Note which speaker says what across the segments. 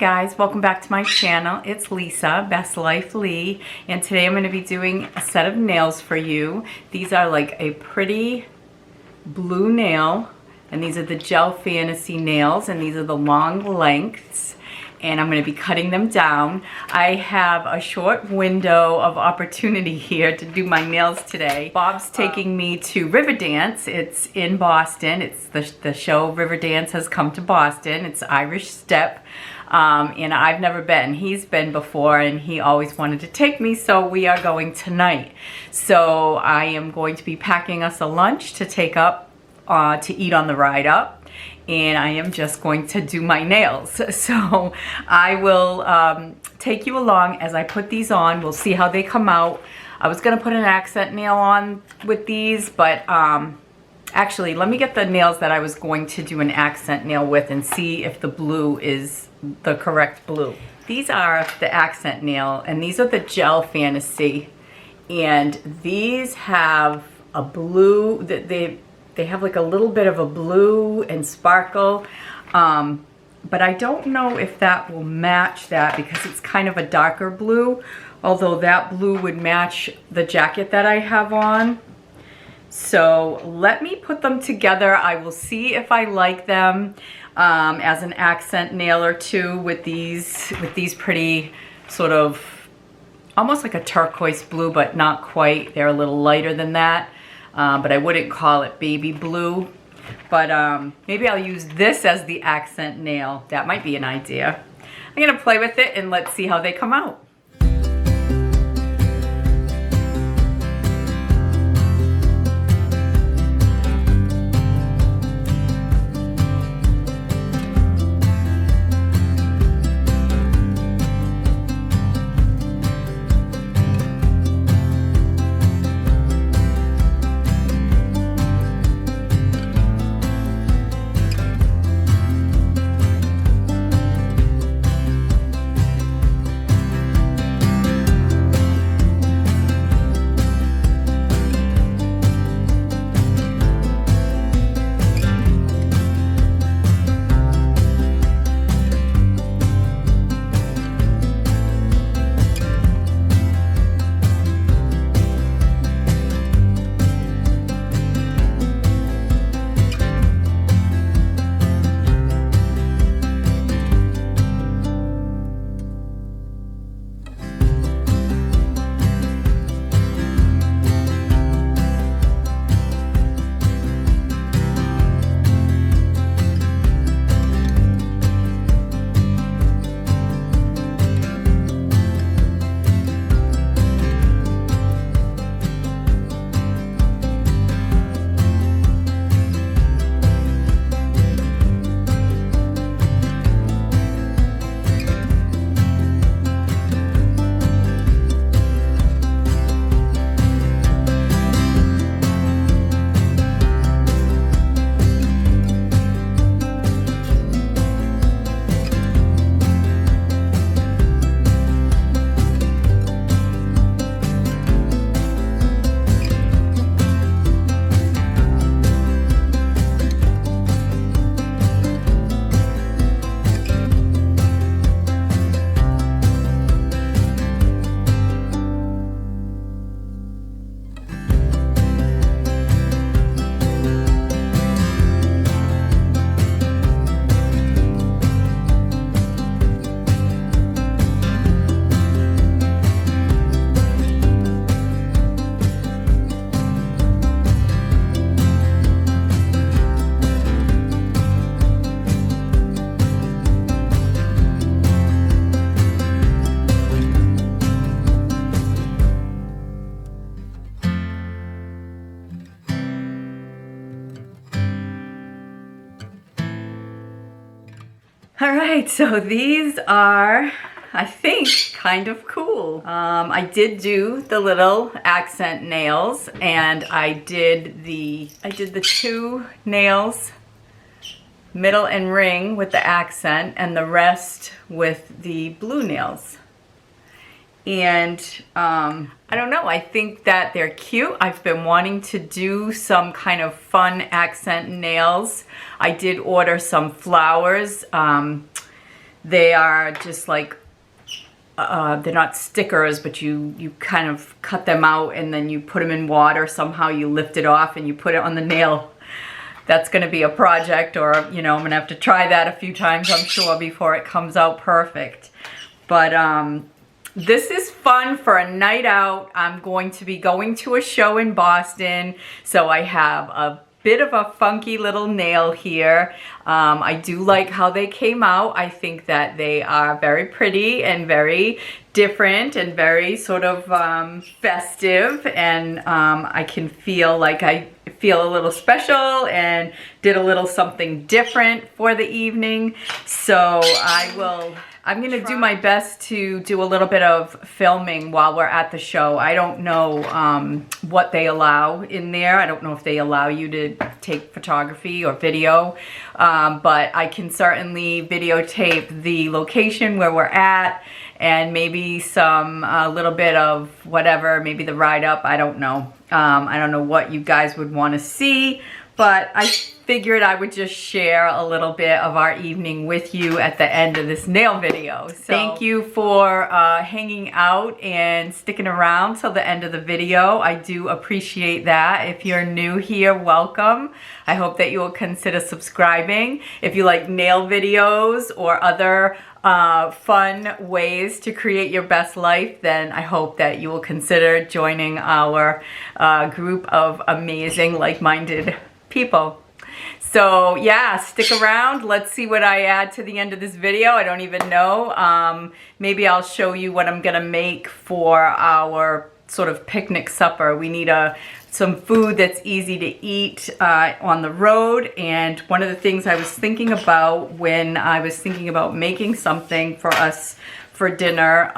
Speaker 1: guys, welcome back to my channel. It's Lisa, Best Life Lee, and today I'm going to be doing a set of nails for you. These are like a pretty blue nail, and these are the Gel Fantasy nails, and these are the long lengths, and I'm going to be cutting them down. I have a short window of opportunity here to do my nails today. Bob's taking me to Riverdance. It's in Boston. It's the show Riverdance has come to Boston. It's Irish Step. And I've never been. He's been before and he always wanted to take me, so we are going tonight. So I am going to be packing us a lunch to take up to eat on the ride up, and I am just going to do my nails. So I will take you along as I put these on. We'll see how they come out. I was gonna put an accent nail on with these, but actually let me get the nails that I was going to do an accent nail with and see if the blue is the correct blue. These are the accent nail, and these are the Gel Fantasy, and these have a blue that they have like a little bit of a blue and sparkle, but I don't know if that will match that because it's kind of a darker blue, although that blue would match the jacket that I have on. So let me put them together. I will see if I like them as an accent nail or two with these pretty sort of almost like a turquoise blue, but not quite. They're a little lighter than that, but I wouldn't call it baby blue. But maybe I'll use this as the accent nail. That might be an idea. I'm gonna play with it and let's see how they come out. Alright, so these are, I think, kind of cool. I did do the little accent nails, and I did the two nails, middle and ring with the accent, and the rest with the blue nails. And I don't know, I think that they're cute. I've been wanting to do some kind of fun accent nails. I did order some flowers. They are just like, they're not stickers, but you kind of cut them out and then you put them in water. Somehow you lift it off and you put it on the nail. That's going to be a project, or, you know, I'm going to have to try that a few times, I'm sure, before it comes out perfect. But this is fun for a night out. I'm going to be going to a show in Boston, so I have a bit of a funky little nail here. I do like how they came out. I think that they are very pretty and very different and very sort of festive, and I can feel like I feel a little special and did a little something different for the evening. So I'm gonna do my best to do a little bit of filming while we're at the show. I don't know what they allow in there. I don't know if they allow you to take photography or video, but I can certainly videotape the location where we're at, and maybe some a little bit of whatever, maybe the ride up. I don't know. I don't know what you guys would want to see, but I figured I would just share a little bit of our evening with you at the end of this nail video. So thank you for hanging out and sticking around till the end of the video. I do appreciate that. If you're new here, welcome. I hope that you will consider subscribing. If you like nail videos or other fun ways to create your best life, then I hope that you will consider joining our group of amazing, like-minded people. So yeah, stick around. Let's see what I add to the end of this video. I don't even know. Maybe I'll show you what I'm gonna make for our sort of picnic supper. We need some food that's easy to eat on the road. And one of the things I was thinking about when I was thinking about making something for us for dinner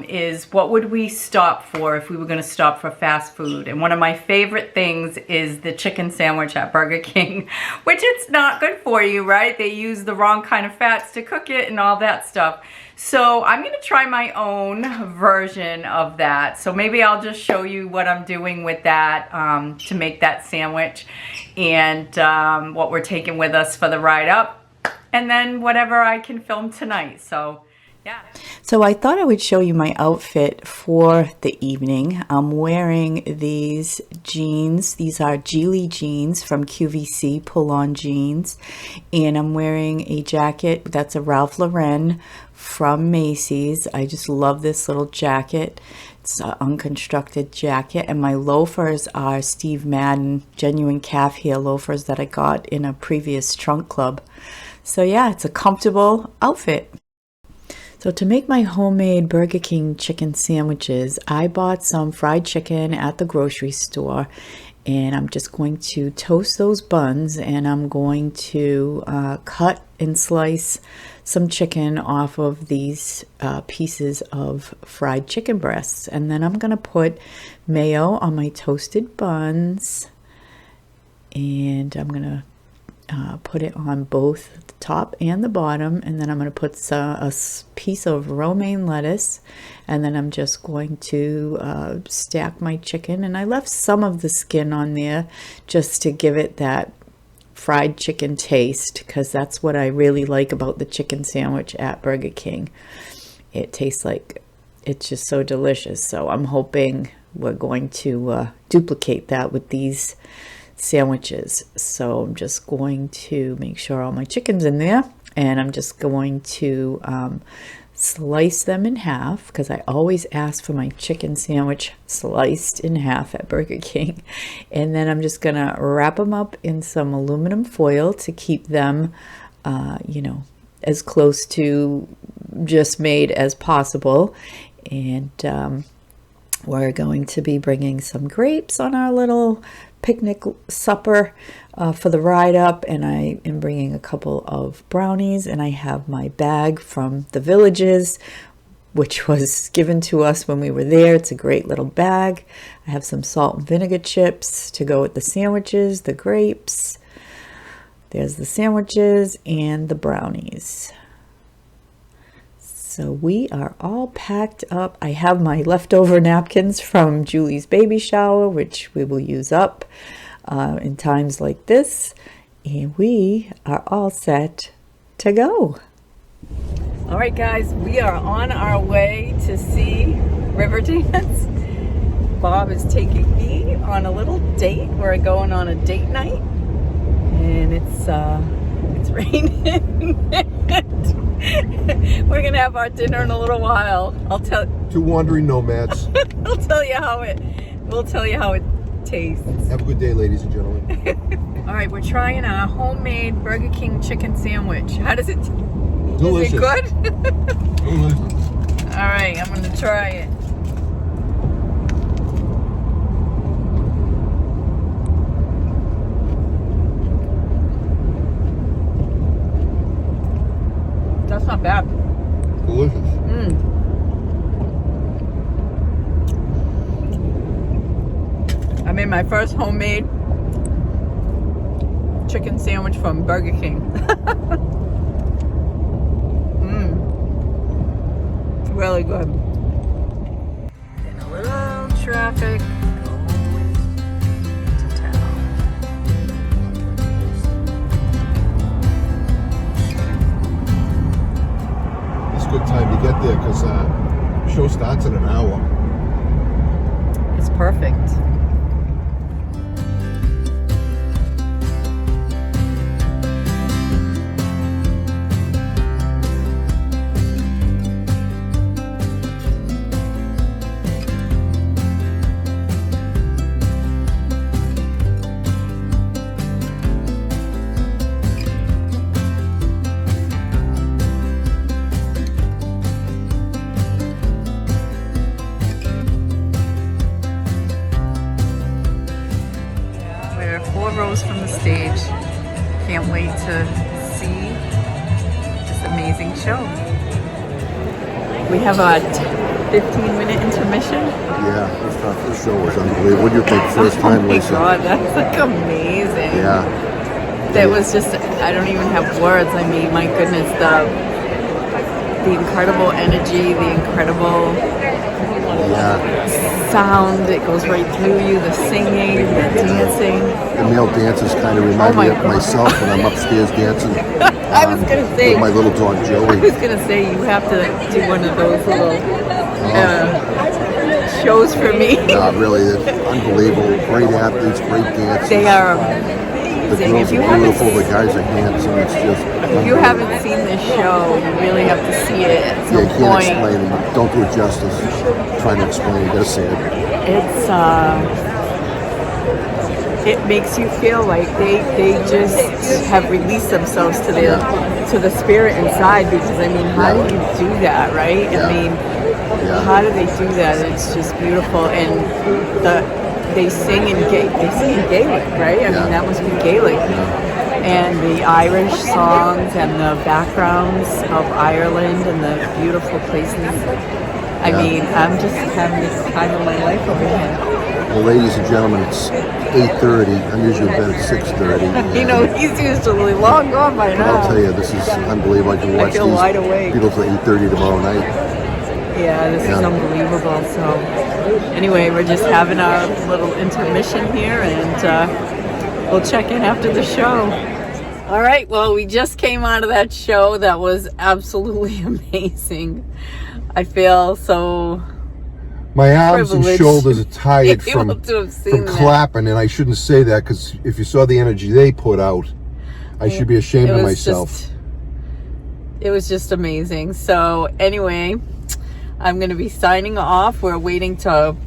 Speaker 1: is what would we stop for if we were gonna stop for fast food. And one of my favorite things is the chicken sandwich at Burger King, which it's not good for you, right? They use the wrong kind of fats to cook it and all that stuff. So I'm gonna try my own version of that. So maybe I'll just show you what I'm doing with that to make that sandwich, and what we're taking with us for the ride up, and then whatever I can film tonight. So yeah.
Speaker 2: So I thought I would show you my outfit for the evening. I'm wearing these jeans. These are Geely jeans from QVC, pull-on jeans. And I'm wearing a jacket that's a Ralph Lauren from Macy's. I just love this little jacket. It's an unconstructed jacket. And my loafers are Steve Madden genuine calf heel loafers that I got in a previous trunk club. So yeah, it's a comfortable outfit. So to make my homemade Burger King chicken sandwiches, I bought some fried chicken at the grocery store, and I'm just going to toast those buns, and I'm going to cut and slice some chicken off of these pieces of fried chicken breasts. And then I'm going to put mayo on my toasted buns, and I'm going to put it on both the top and the bottom, and then I'm going to put a piece of romaine lettuce, and then I'm just going to stack my chicken. And I left some of the skin on there just to give it that fried chicken taste, because that's what I really like about the chicken sandwich at Burger King. It tastes like it's just so delicious. So I'm hoping we're going to duplicate that with these sandwiches. So I'm just going to make sure all my chicken's in there, and I'm just going to slice them in half, because I always ask for my chicken sandwich sliced in half at Burger King. And then I'm just gonna wrap them up in some aluminum foil to keep them you know, as close to just made as possible. And we're going to be bringing some grapes on our little picnic supper for the ride up, and I am bringing a couple of brownies, and I have my bag from the Villages, which was given to us when we were there. It's a great little bag. I have some salt and vinegar chips to go with the sandwiches, the grapes. There's the sandwiches and the brownies. So we are all packed up. I have my leftover napkins from Julie's baby shower, which we will use up in times like this. And we are all set to go.
Speaker 1: All right, guys, we are on our way to see Riverdance. Bob is taking me on a little date. We're going on a date night, and it's raining. We're gonna have our dinner in a little while. I'll tell.
Speaker 3: Two wandering nomads.
Speaker 1: We'll tell you how it tastes.
Speaker 3: Have a good day, ladies and gentlemen.
Speaker 1: All right, we're trying a homemade Burger King chicken sandwich. How does it?
Speaker 3: Delicious.
Speaker 1: Is it good?
Speaker 3: Delicious.
Speaker 1: All right, I'm gonna try it. That's not bad.
Speaker 3: Delicious.
Speaker 1: I made my first homemade chicken sandwich from Burger King. Really good. In a little traffic going to town.
Speaker 3: It's a good time to get there because show starts in an hour.
Speaker 1: It's perfect. We're 4 rows from the stage. Can't wait to see this amazing show. We have a 15-minute intermission.
Speaker 3: Yeah, the show was unbelievable. What do you think? First time, Lisa?
Speaker 1: Oh my God, that's like amazing.
Speaker 3: Yeah.
Speaker 1: That was just, I don't even have words. I mean, my goodness, the incredible energy, the incredible sound that goes right through you, the singing, the dancing.
Speaker 3: The male dancers kind of remind me of myself when I'm upstairs dancing.
Speaker 1: I was going to say,
Speaker 3: with my little dog
Speaker 1: I
Speaker 3: Joey.
Speaker 1: was going to say, you have to do one of those little shows for me.
Speaker 3: Really, they're unbelievable. Great athletes, great dancers.
Speaker 1: They are
Speaker 3: The
Speaker 1: amazing.
Speaker 3: girls
Speaker 1: If you
Speaker 3: are
Speaker 1: haven't
Speaker 3: beautiful, the guys are handsome. It's just
Speaker 1: If you haven't seen this show, you really have to see it at
Speaker 3: yeah,
Speaker 1: some
Speaker 3: you can't
Speaker 1: point.
Speaker 3: explain it. Don't do it justice. Trying to explain it, you gotta see it.
Speaker 1: It's it makes you feel like they just have released themselves to the spirit inside, because I mean, how do you do that, right? I mean, how do they do that? It's just beautiful, and they sing in Gaelic, right? I mean, that must be Gaelic. And the Irish songs and the backgrounds of Ireland and the beautiful places. I mean, I'm just having the time of my life over here.
Speaker 3: Well, ladies and gentlemen, it's 8:30. I'm usually in bed at 6:30.
Speaker 1: You know, he's usually long gone by
Speaker 3: But
Speaker 1: now.
Speaker 3: I'll tell you, this is unbelievable. I can watch
Speaker 1: feel wide awake.
Speaker 3: these people till 8:30 tomorrow night.
Speaker 1: Yeah, this is unbelievable. So, anyway, we're just having our little intermission here, and we'll check in after the show. All right, well, we just came out of that show. That was absolutely amazing. I feel so
Speaker 3: My arms and
Speaker 1: privileged
Speaker 3: shoulders are tired
Speaker 1: to be able
Speaker 3: from
Speaker 1: to have seen that.
Speaker 3: clapping, and I shouldn't say that because if you saw the energy they put out, I should be ashamed of myself.
Speaker 1: It was just amazing. So anyway, I'm going to be signing off. We're waiting to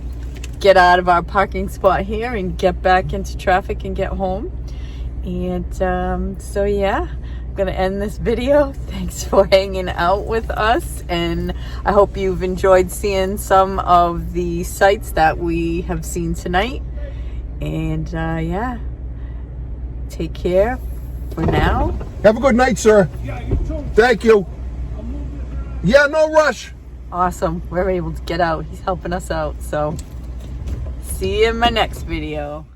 Speaker 1: get out of our parking spot here and get back into traffic and get home. And so yeah, I'm going to end this video. Thanks for hanging out with us, and I hope you've enjoyed seeing some of the sights that we have seen tonight. And yeah, take care for now.
Speaker 3: Have a good night, sir.
Speaker 4: Yeah, you too.
Speaker 3: Thank you. Yeah, no rush.
Speaker 1: Awesome. We're able to get out. He's helping us out. So see you in my next video.